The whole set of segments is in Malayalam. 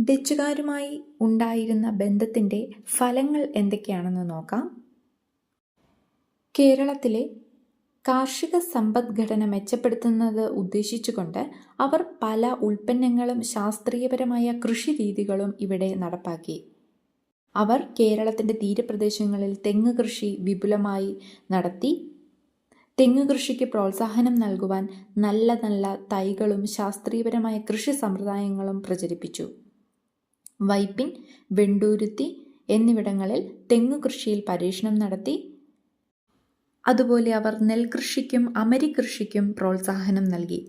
ഡച്ചുകാരുമായി ഉണ്ടായിരുന്ന ബന്ധത്തിൻ്റെ ഫലങ്ങൾ എന്തൊക്കെയാണെന്ന് നോക്കാം. കേരളത്തിലെ കാർഷിക സമ്പദ്ഘടന മെച്ചപ്പെടുത്തുന്നത് ഉദ്ദേശിച്ചുകൊണ്ട് അവർ പല ഉൽപ്പന്നങ്ങളും ശാസ്ത്രീയപരമായ കൃഷിരീതികളും ഇവിടെ നടപ്പാക്കി. അവർ കേരളത്തിൻ്റെ തീരപ്രദേശങ്ങളിൽ തെങ്ങ് കൃഷി വിപുലമായി നടത്തി. തെങ്ങ് കൃഷിക്ക് പ്രോത്സാഹനം നൽകുവാൻ നല്ല നല്ല തൈകളും ശാസ്ത്രീയപരമായ കൃഷി സമ്പ്രദായങ്ങളും പ്രചരിപ്പിച്ചു. വൈപ്പിൻ, വെണ്ടൂരുത്തി എന്നിവിടങ്ങളിൽ തെങ്ങു കൃഷിയിൽ പരീക്ഷണം നടത്തി. അതുപോലെ അവർ നെൽകൃഷിക്കും അമരികൃഷിക്കും പ്രോത്സാഹനം നൽകി.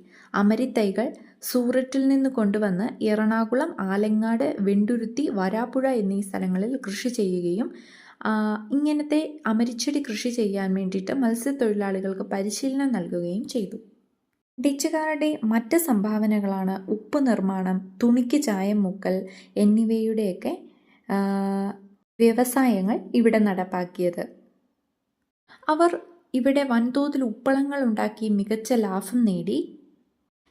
അമരിത്തൈകൾ സൂററ്റിൽ നിന്ന് കൊണ്ടുവന്ന് എറണാകുളം, ആലങ്ങാട്, വെണ്ടുരുത്തി, വരാപ്പുഴ എന്നീ സ്ഥലങ്ങളിൽ കൃഷി ചെയ്യുകയും ഇങ്ങനത്തെ അമരിച്ചെടി കൃഷി ചെയ്യാൻ വേണ്ടിയിട്ട് മത്സ്യത്തൊഴിലാളികൾക്ക് പരിശീലനം നൽകുകയും ചെയ്തു. ഡച്ചുകാരുടെ മറ്റ് സംഭാവനകളാണ് ഉപ്പ് നിർമ്മാണം, തുണിക്ക് ചായം മുക്കൽ എന്നിവയുടെയൊക്കെ വ്യവസായങ്ങൾ ഇവിടെ നടപ്പാക്കിയത്. അവർ ഇവിടെ വൻതോതിൽ ഉപ്പളങ്ങൾ ഉണ്ടാക്കി മികച്ച ലാഭം നേടി.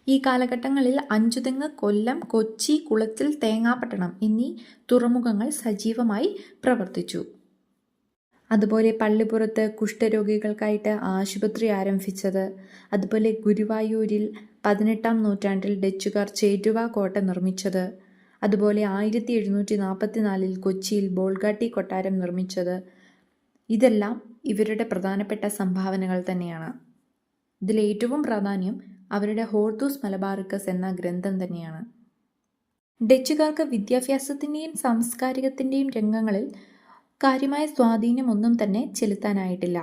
ഈ കാലഘട്ടങ്ങളിൽ അഞ്ചുതെങ്ങ്, കൊല്ലം, കൊച്ചി, കുളച്ചൽ, തേങ്ങാപട്ടണം എന്നീ തുറമുഖങ്ങൾ സജീവമായി പ്രവർത്തിച്ചു. അതുപോലെ പള്ളിപ്പുറത്ത് കുഷ്ഠരോഗികൾക്കായിട്ട് ആശുപത്രി ആരംഭിച്ചത്, അതുപോലെ ഗുരുവായൂരിൽ 18-ാം നൂറ്റാണ്ടിൽ ഡച്ചുകാർ ചേറ്റുവ കോട്ട നിർമ്മിച്ചത്, അതുപോലെ 1744 കൊച്ചിയിൽ ബോൾഗാട്ടി കൊട്ടാരം നിർമ്മിച്ചത്, ഇതെല്ലാം ഇവരുടെ പ്രധാനപ്പെട്ട സംഭാവനകൾ തന്നെയാണ്. ഇതിലേറ്റവും പ്രാധാന്യം അവരുടെ ഹോർത്തൂസ് മലബാറിക്കസ് എന്ന ഗ്രന്ഥം തന്നെയാണ്. ഡച്ചുകാർക്ക് വിദ്യാഭ്യാസത്തിൻ്റെയും സാംസ്കാരികത്തിൻ്റെയും രംഗങ്ങളിൽ കാര്യമായ സ്വാധീനമൊന്നും തന്നെ ചെലുത്താനായിട്ടില്ല.